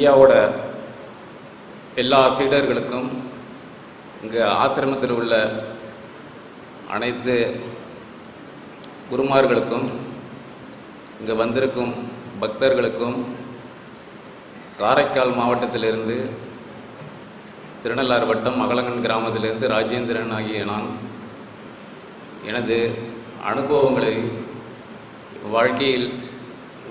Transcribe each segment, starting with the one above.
ஐயாவோட எல்லா சீடர்களுக்கும், இங்கே ஆசிரமத்தில் உள்ள அனைத்து குருமார்களுக்கும், இங்கே வந்திருக்கும் பக்தர்களுக்கும், காரைக்கால் மாவட்டத்திலிருந்து திருநள்ளாறு வட்டம் அகலங்கன் கிராமத்திலிருந்து ராஜேந்திரன் ஆகிய நான் எனது அனுபவங்களை, வாழ்க்கையில்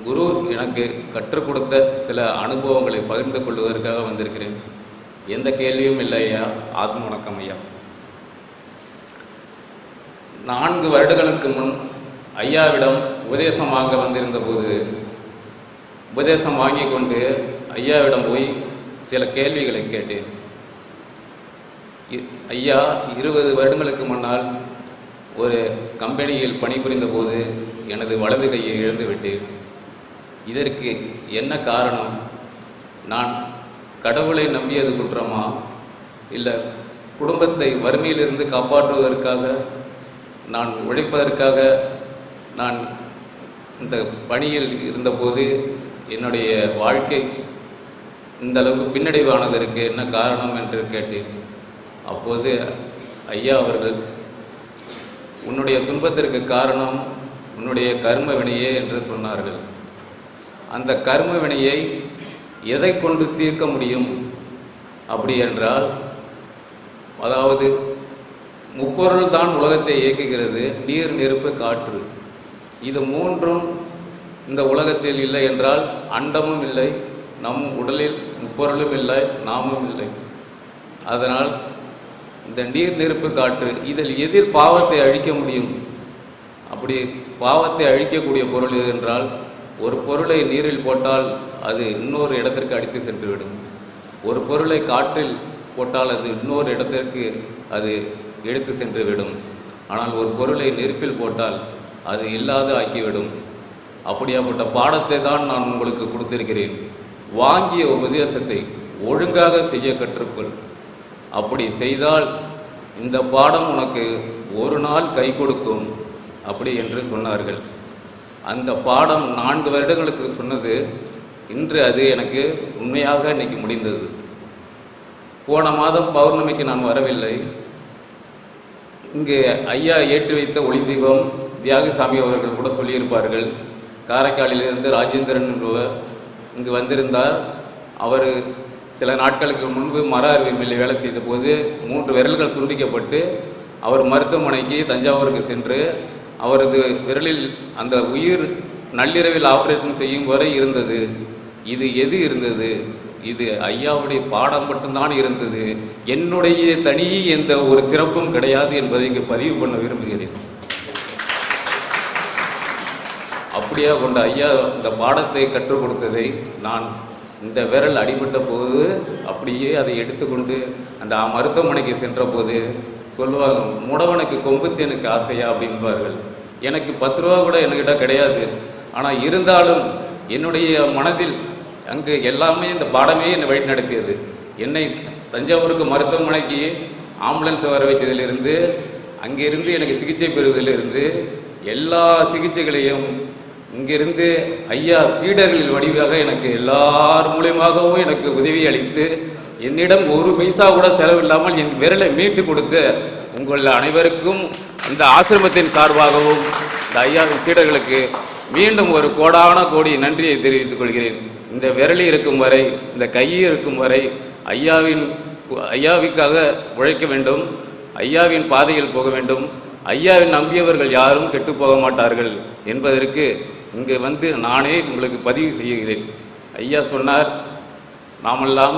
குரு எனக்கு கற்றுக் கொடுத்த சில அனுபவங்களை பகிர்ந்து கொள்வதற்காக வந்திருக்கிறேன். எந்த கேள்வியும் இல்லை ஐயா. ஆத்ம வணக்கம் ஐயா. 4 வருடங்களுக்கு முன் ஐயாவிடம் உபதேசம் வாங்க வந்திருந்த போது, உபதேசம் வாங்கி கொண்டு ஐயாவிடம் போய் சில கேள்விகளை கேட்டேன். ஐயா, 20 வருடங்களுக்கு முன்னால் ஒரு கம்பெனியில் பணிபுரிந்த போது எனது வலது கையை இழந்து விட்டேன். இதற்கு என்ன காரணம்? நான் கடவுளை நம்பியது குற்றமா, இல்லை குடும்பத்தை வறுமையிலிருந்து காப்பாற்றுவதற்காக நான் உழைப்பதற்காக நான் இந்த பணியில் இருந்தபோது என்னுடைய வாழ்க்கை இந்த அளவுக்கு பின்னடைவானதற்கு என்ன காரணம் என்று கேட்டேன். அப்போது ஐயா அவர்கள், உன்னுடைய துன்பத்திற்கு காரணம் உன்னுடைய கர்ம வினையே என்று சொன்னார்கள். அந்த கர்ம வினையை எதை கொண்டு தீர்க்க முடியும் அப்படி என்றால், அதாவது முப்பொருள் தான் உலகத்தை இயக்குகிறது. நீர், நெருப்பு, காற்று. இது 3ம் இந்த உலகத்தில் இல்லை என்றால் அண்டமும் இல்லை, நம் உடலில் முப்பொருளும் இல்லை, நாமும் இல்லை. அதனால் இந்த நீர், நெருப்பு, காற்று இதில் எதில் பாவத்தை அழிக்க முடியும்? அப்படி பாவத்தை அழிக்கக்கூடிய பொருள் எது என்றால், ஒரு பொருளை நீரில் போட்டால் அது இன்னொரு இடத்திற்கு அடித்து சென்றுவிடும். ஒரு பொருளை காற்றில் போட்டால் அது இன்னொரு இடத்திற்கு அது எடுத்து சென்றுவிடும். ஆனால் ஒரு பொருளை நெருப்பில் போட்டால் அது இல்லாது ஆக்கிவிடும். அப்படியாப்பட்ட பாடத்தை தான் நான் உங்களுக்கு கொடுத்திருக்கிறேன். வாங்கிய உபதேசத்தை ஒழுங்காக செய்ய கற்றுக்கொள். அப்படி செய்தால் இந்த பாடம் உனக்கு ஒரு நாள் கை கொடுக்கும் அப்படி என்று சொன்னார்கள். அந்த பாடம் 4 வருடங்களுக்கு சொன்னது இன்று அது எனக்கு உண்மையாக இன்னைக்கு முடிந்தது. போன மாதம் பௌர்ணமிக்கு நான் வரவில்லை. இங்கே ஐயா ஏற்றி வைத்த ஒளி தீபம் தியாகசாமி அவர்கள் கூட சொல்லியிருப்பார்கள். காரைக்காலிலிருந்து ராஜேந்திரன் என்பவர் இங்கு வந்திருந்தார். அவர் சில நாட்களுக்கு முன்பு மர அறுவை மில்லில் வேலை செய்த போது 3 விரல்கள் துண்டிக்கப்பட்டு அவர் மருத்துவமனைக்கு தஞ்சாவூருக்கு சென்று அவரது விரலில் அந்த உயிர் நள்ளிரவில் ஆப்ரேஷன் செய்யும் வரை இருந்தது. இது எது இருந்தது? இது ஐயாவுடைய பாடம் மட்டும்தான் இருந்தது. என்னுடைய தனி எந்த ஒரு சிறப்பும் கிடையாது என்பதை இங்கு பதிவு பண்ண விரும்புகிறேன். அப்படியே கொண்ட ஐயா இந்த பாடத்தை கற்றுக் கொடுத்ததை நான் இந்த விரல் அடிபட்ட போது அப்படியே அதை எடுத்துக்கொண்டு அந்த மருத்துவமனைக்கு சென்ற போது சொல்லுவாங்க, முடவனுக்கு கொம்புத்தேனுக்கு ஆசையா அப்படின்பார்கள். எனக்கு 10 ரூபா கூட என்கிட்ட கிடையாது. ஆனால் இருந்தாலும் என்னுடைய மனதில் அங்கு எல்லாமே இந்த பாடமே என்னை வழி நடத்தியது. என்னை தஞ்சாவூருக்கு மருத்துவமனைக்கு ஆம்புலன்ஸ் வர வைத்ததிலிருந்து, அங்கிருந்து எனக்கு சிகிச்சை பெறுவதிலிருந்து, எல்லா சிகிச்சைகளையும் இங்கிருந்து ஐயா சீடர்களின் வடிவாக எனக்கு எல்லார் மூலியமாகவும் எனக்கு உதவி அளித்து, என்னிடம் 1 பைசா கூட செலவில்லாமல் என் விரலை மீட்டு கொடுத்து உங்கள் அனைவருக்கும் இந்த ஆசிரமத்தின் சார்பாகவும் இந்த ஐயாவின் சீடர்களுக்கு மீண்டும் ஒரு கோடான கோடி நன்றியை தெரிவித்துக் கொள்கிறேன். இந்த விரலி இருக்கும் வரை, இந்த கை இருக்கும் வரை ஐயாவிற்காக உழைக்க வேண்டும், ஐயாவின் பாதையில் போக வேண்டும். ஐயாவின் நம்பியவர்கள் யாரும் கெட்டு போக மாட்டார்கள் என்பதற்கு இங்கு வந்து நானே உங்களுக்கு பதிவு செய்கிறேன். ஐயா சொன்னார், நாமெல்லாம்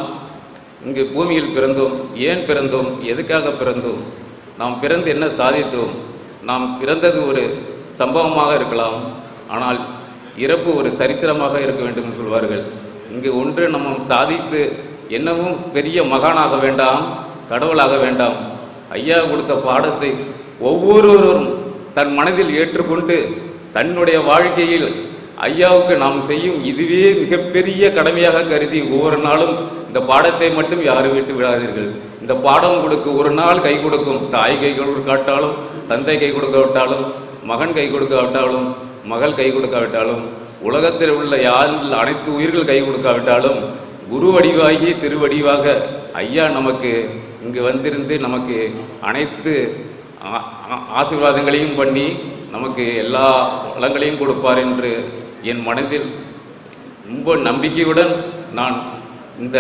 இங்கு பூமியில் பிறந்தோம். ஏன் பிறந்தோம்? எதுக்காக பிறந்தோம்? நாம் பிறந்து என்ன சாதித்தோம்? நாம் பிறந்தது ஒரு சம்பவமாக இருக்கலாம், ஆனால் இறப்பு ஒரு சரித்திரமாக இருக்க வேண்டும் என்று சொல்வார்கள். இங்கு ஒன்று நம்ம சாதித்து என்னவும் பெரிய மகானாக வேண்டாம், கடவுளாக வேண்டாம். ஐயா கொடுத்த பாடத்தை ஒவ்வொருவரும் தன் மனதில் ஏற்றுக்கொண்டு தன்னுடைய வாழ்க்கையில் ஐயாவுக்கு நாம் செய்யும் இதுவே மிகப்பெரிய கடமையாக கருதி ஒவ்வொரு நாளும் இந்த பாடத்தை மட்டும் யாரும் விட்டு விடாதீர்கள். இந்த பாடம் உங்களுக்கு ஒரு நாள் கை கொடுக்கும். தாய் கை கொடுக்காவிட்டாலும், தந்தை கை கொடுக்காவிட்டாலும், மகன் கை கொடுக்காவிட்டாலும், மகள் கை கொடுக்காவிட்டாலும், உலகத்தில் உள்ள யாரில் அனைத்து உயிர்கள் கை கொடுக்காவிட்டாலும் குரு வடிவாகி திருவடிவாக ஐயா நமக்கு இங்கு வந்திருந்து நமக்கு அனைத்து ஆசீர்வாதங்களையும் பண்ணி நமக்கு எல்லா வளங்களையும் கொடுப்பார் என்று என் மனதில் ரொம்ப நம்பிக்கையுடன் நான் இந்த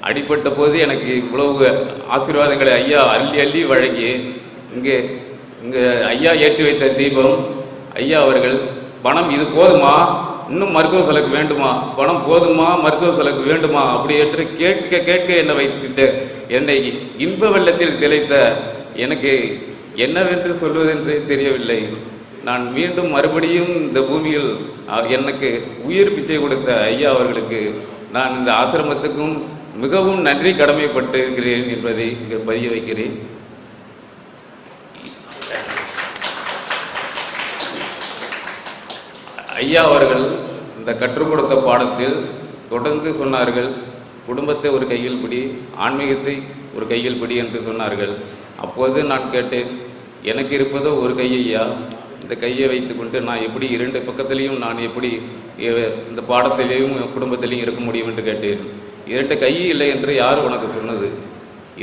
அடிப்பட்ட போது எனக்கு இவ்வளவு ஆசீர்வாதங்களை ஐயா அள்ளி அள்ளி வழங்கி இங்கே ஐயா ஏற்றி வைத்த தீபம் ஐயா அவர்கள் பணம் இது போதுமா, இன்னும் மருத்துவ செலவுக்கு வேண்டுமா, பணம் போதுமா, மருத்துவ செலவுக்கு வேண்டுமா அப்படி என்று கேட்க கேட்க என்னை வைத்த என்னை இன்ப வெள்ளத்தில் திளைத்த எனக்கு என்னவென்று சொல்வதென்றே தெரியவில்லை. நான் மீண்டும் மறுபடியும் இந்த பூமியில் எனக்கு உயிர் பிச்சை கொடுத்த ஐயா அவர்களுக்கு நான் இந்த ஆசிரமத்துக்கும் மிகவும் நன்றி கடமைப்பட்டு இருக்கிறேன் என்பதை இங்கு பதிய வைக்கிறேன். ஐயா அவர்கள் இந்த கற்றுக் கொடுத்த பாடத்தில் தொடர்ந்து சொன்னார்கள், குடும்பத்தை ஒரு கையில் பிடி, ஆன்மீகத்தை ஒரு கையில் பிடி என்று சொன்னார்கள். அப்போது நான் கேட்டேன், எனக்கு இருப்பதோ ஒரு கை ஐயா, இந்த கையை வைத்துக்கொண்டு நான் எப்படி இரண்டு பக்கத்திலையும் நான் எப்படி இந்த பாடத்திலேயும் குடும்பத்திலையும் இருக்க முடியும் என்று கேட்டேன். இரண்டு கை இல்லை என்று யார் உனக்கு சொன்னது?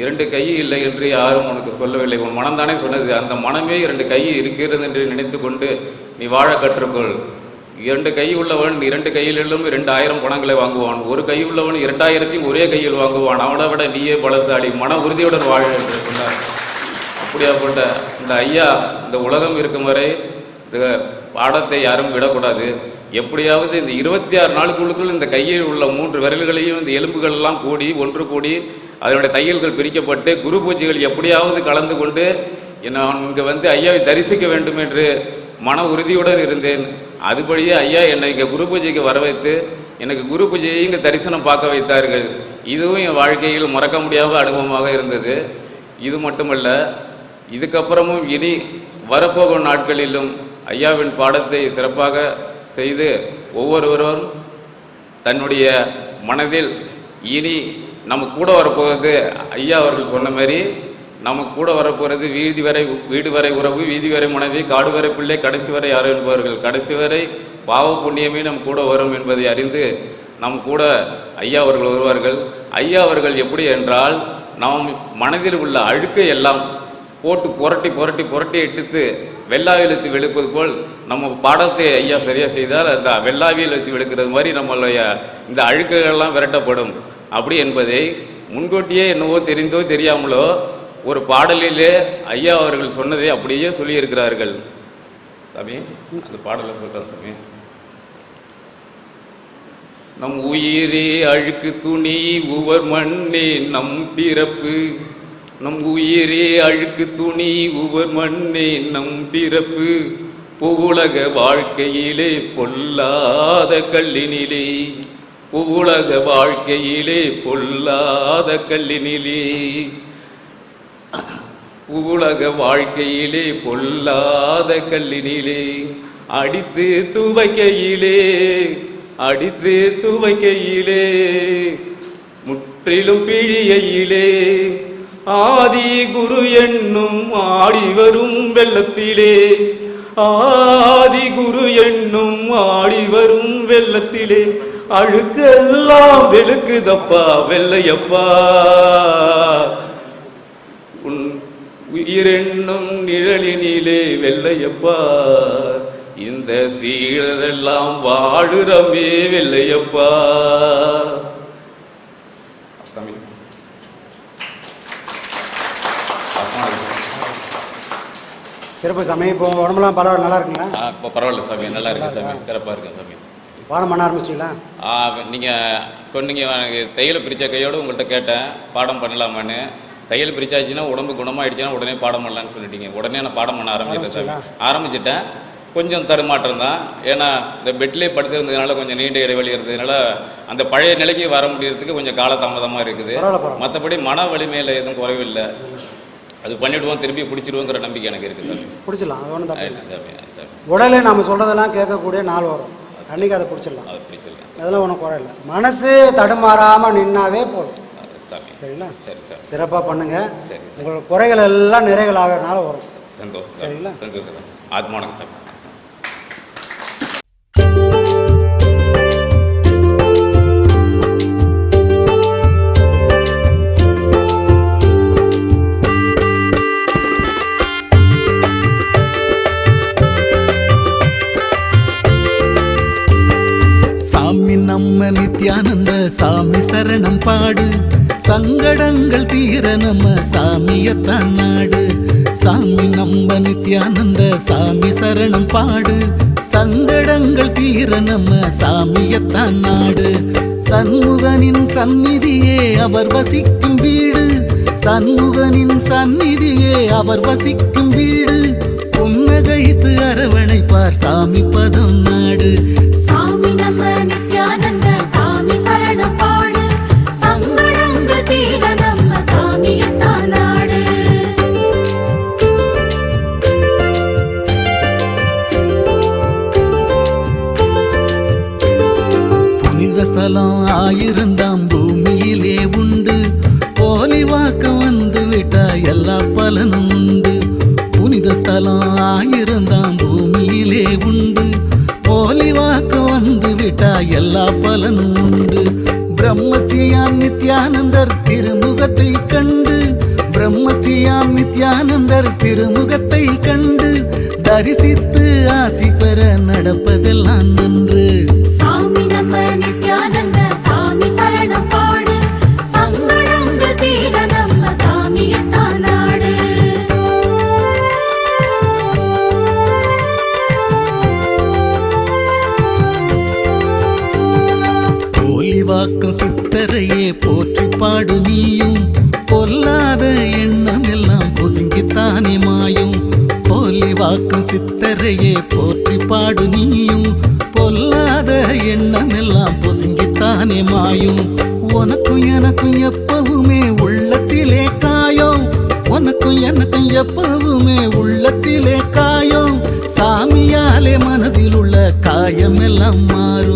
இரண்டு கை இல்லை என்று யாரும் உனக்கு சொல்லவில்லை, உன் மனம்தானே சொன்னது. அந்த மனமே இரண்டு கை இருக்கிறது என்று நினைத்து கொண்டு நீ வாழ கற்றுக்கொள். இரண்டு கை உள்ளவன் இரண்டு கையிலும் 2000 பணங்களை வாங்குவான், ஒரு கை உள்ளவன் 2000ஐயும் ஒரே கையில் வாங்குவான், அவனை விட நீயே பலசாலி, மன உறுதியுடன் வாழ என்று சொன்னார். அப்படியாப்பட்ட இந்த ஐயா இந்த உலகம் இருக்கும் வரை இந்த பாடத்தை யாரும் விடக்கூடாது. எப்படியாவது இந்த 26 நாளுக்குள்ளுக்குள் இந்த கையில் உள்ள 3 விரல்களையும் இந்த எலும்புகள் எல்லாம் கூடி ஒன்று கூடி அதனுடைய தையல்கள் பிரிக்கப்பட்டு குரு பூஜைகள் எப்படியாவது கலந்து கொண்டு நான் இங்கே வந்து ஐயாவை தரிசிக்க வேண்டும் என்று மன உறுதியுடன் இருந்தேன். அதுபடியே ஐயா என்னை இங்கே குரு பூஜைக்கு வர வைத்து எனக்கு குரு பூஜையை இங்கே தரிசனம் பார்க்க வைத்தார்கள். இதுவும் என் வாழ்க்கையில் மறக்க முடியாத அனுபவமாக இருந்தது. இது மட்டுமல்ல, இதுக்கப்புறமும் இனி வரப்போகும் நாட்களிலும் ஐயாவின் பாடத்தை சிறப்பாக செய்து ஒவ்வொருவரும் தன்னுடைய மனதில் இனி நம்ம கூட வரப்போகிறது ஐயா அவர்கள் சொன்ன மாதிரி நமக்கு கூட வரப்போகிறது வீடு வரை உறவு, வீதி வரை மனைவி, காடு வரை பிள்ளை, கடைசி வரை யாரும் என்பவர்கள். கடைசி வரை பாவ புண்ணியமே நம் கூட வரும் என்பதை அறிந்து நம் கூட ஐயா அவர்கள் வருவார்கள். ஐயா அவர்கள் எப்படி என்றால் நாம் மனதில் உள்ள அழுக்கை எல்லாம் போட்டு புரட்டி புரட்டி புரட்டி எடுத்து வெள்ளாவியில் வச்சு வெளுப்பது போல் நம்ம பாடத்தை ஐயா சரியாக செய்தால் அந்த வெள்ளாவியில் வச்சு வெளுக்கிறது மாதிரி நம்மளுடைய இந்த அழுக்குகள்லாம் விரட்டப்படும் அப்படி என்பதை முன்கூட்டியே என்னவோ தெரிந்தோ தெரியாமலோ ஒரு பாடலிலே ஐயா அவர்கள் சொன்னதை அப்படியே சொல்லியிருக்கிறார்கள். சாமி அந்த பாடலை சொல்கிறேன் சாமி. நம் உயிரே அழுக்கு துணி உவர் மண்ணே நம் பிறப்பு, நம் உயிரே அழுக்கு துணி உவர் மண்ணே நம் பிறப்பு, புவுலக வாழ்க்கையிலே பொல்லாத கல்லினிலே, புவுலக வாழ்க்கையிலே பொல்லாத கல்லினிலே, புவுலக வாழ்க்கையிலே பொல்லாத கல்லினிலே, அடித்து துவைக்கையிலே அடித்து துவைக்கையிலே, முற்றிலும் பிழியையிலே, ஆதி குரு என்னும் ஆடி வரும் வெள்ளத்திலே, ஆதி குரு என்னும் ஆடி வரும் வெள்ளத்திலே, அழுக்கெல்லாம் வெளுக்குதப்பா வெள்ளையப்பா, உன் உயிரென்னும் நிழலினிலே வெள்ளையப்பா, இந்த சீழரெல்லாம் வாழுறமே வெள்ளையப்பா. சிறப்பு சாமி. இப்போ உடம்புலாம் பரவாயில்ல, நல்லா இருக்குங்களா? இப்போ பரவாயில்ல சாமி, நல்லா இருக்கு சாமி, சிறப்பாக இருக்கு சாமி. பாடம் பண்ண ஆரம்பிச்சிட்டீங்களா? நீங்கள் சொன்னீங்க, எனக்கு தையல் பிரித்த கையோடு உங்கள்கிட்ட கேட்டேன் பாடம் பண்ணலாமான்னு. தையல் பிரிச்சாச்சுன்னா உடம்பு குணமாயிடுச்சுன்னா உடனே பாடம் பண்ணலான்னு சொல்லிட்டீங்க. உடனே நான் பாடம் பண்ண ஆரம்பிச்சிட்டேன். கொஞ்சம் தடுமாற்றம் தான். ஏன்னா இந்த பெட்லேயே படுத்திருந்ததுனால கொஞ்சம் நீண்ட இடைவெளி இருந்ததுனால அந்த பழைய நிலைக்கு வர முடியறதுக்கு கொஞ்சம் காலதாமதமாக இருக்குது. மற்றபடி மன வலிமையில் எதுவும் குறைவில்லை. அது பண்ணிவிடுவோம், திரும்பி பிடிச்சிடுவோங்கிற நம்பிக்கை எனக்கு இருக்குது சார். பிடிச்சிடலாம், அது ஒன்றும் தப்பு. உடலே நம்ம சொல்கிறதெல்லாம் கேட்கக்கூடிய நாள் வரும், அன்றைக்கி அதை பிடிச்சிடலாம். அதை பிடிச்சிடலாம், அதெல்லாம் ஒன்றும் குறையில்லை. மனசு தடுமாறாமல் நின்னாவே போதும். சரிங்களா? சரி சார், சிறப்பாக பண்ணுங்கள். உங்களோட குறைகள் எல்லாம் நிறைகள் ஆகிறதுனால வரும். சந்தோஷம். சரிங்களா? சந்தோஷம். ஆத்மானங்க சார். நித்யானந்த சாமி சரணம் பாடு, சங்கடங்கள் தீர நம்ம சாமியத்தான் நாடு. சாமி நம்ப நித்யானந்த சாமி சரணம் பாடு, சங்கடங்கள் தீர நம்ம சாமியத்தான் நாடு. சண்முகனின் சந்நிதியே அவர் வசிக்கும் வீடு, சண்முகனின் சந்நிதியே அவர் வசிக்கும் வீடு. புன்னகைத்து அரவணைப்பார் சாமி பதம் நாடு. சாமி நம்ம நித்யானந்த சாமி சரணம் பாடு, சங்கடங்கள் தீர நம்ம சாமியத்தான் நாடு. புனித ஸ்தலம் ஆயிருந்தாம் பூமியிலே உண்டு, போலி வாக்கம் வந்து விட்டா எல்லா பலனும் உண்டு. புனித ஸ்தலம் ஆயிருந்தாம் பூமியிலே உண்டு, போலி வாக்கம் வந்து விட்டா எல்லா பலனும் உண்டு. பிரம்மஸ்ரீயாம் நித்யானந்தர் திருமுகத்தை கண்டு, பிரம்மஸ்ரீயாம் நித்யானந்தர் திருமுகத்தை கண்டு, தரிசித்து ஆசி பெற நடப்பதெல்லாம் நன்று. சாமி நம்ம நித்யானந்த சாமி சரணம் பாடு, சங்கடங்கள் தீர நம்ம சாமியத்தான் நாடு. போலிவாக்கம் சித்தரையே போற்றி பாடு நீயும், பொல்லாத எண்ணம் எல்லாம் பொசுங்கித்தானே மாயும். போலிவாக்கம் சித்தரையே போற்றி பாடு நீயும், பொல்லாத எண்ணம் எல்லாம் பொசுங்கித்தானே மாயும். உனக்கும் எனக்கும் எப்பவுமே உள்ளத்திலே காயம், உனக்கும் எனக்கும் எப்பவுமே உள்ளத்திலே காயம். சாமியாலே மனதில் உள்ள காயம் எல்லாம் மாறும்.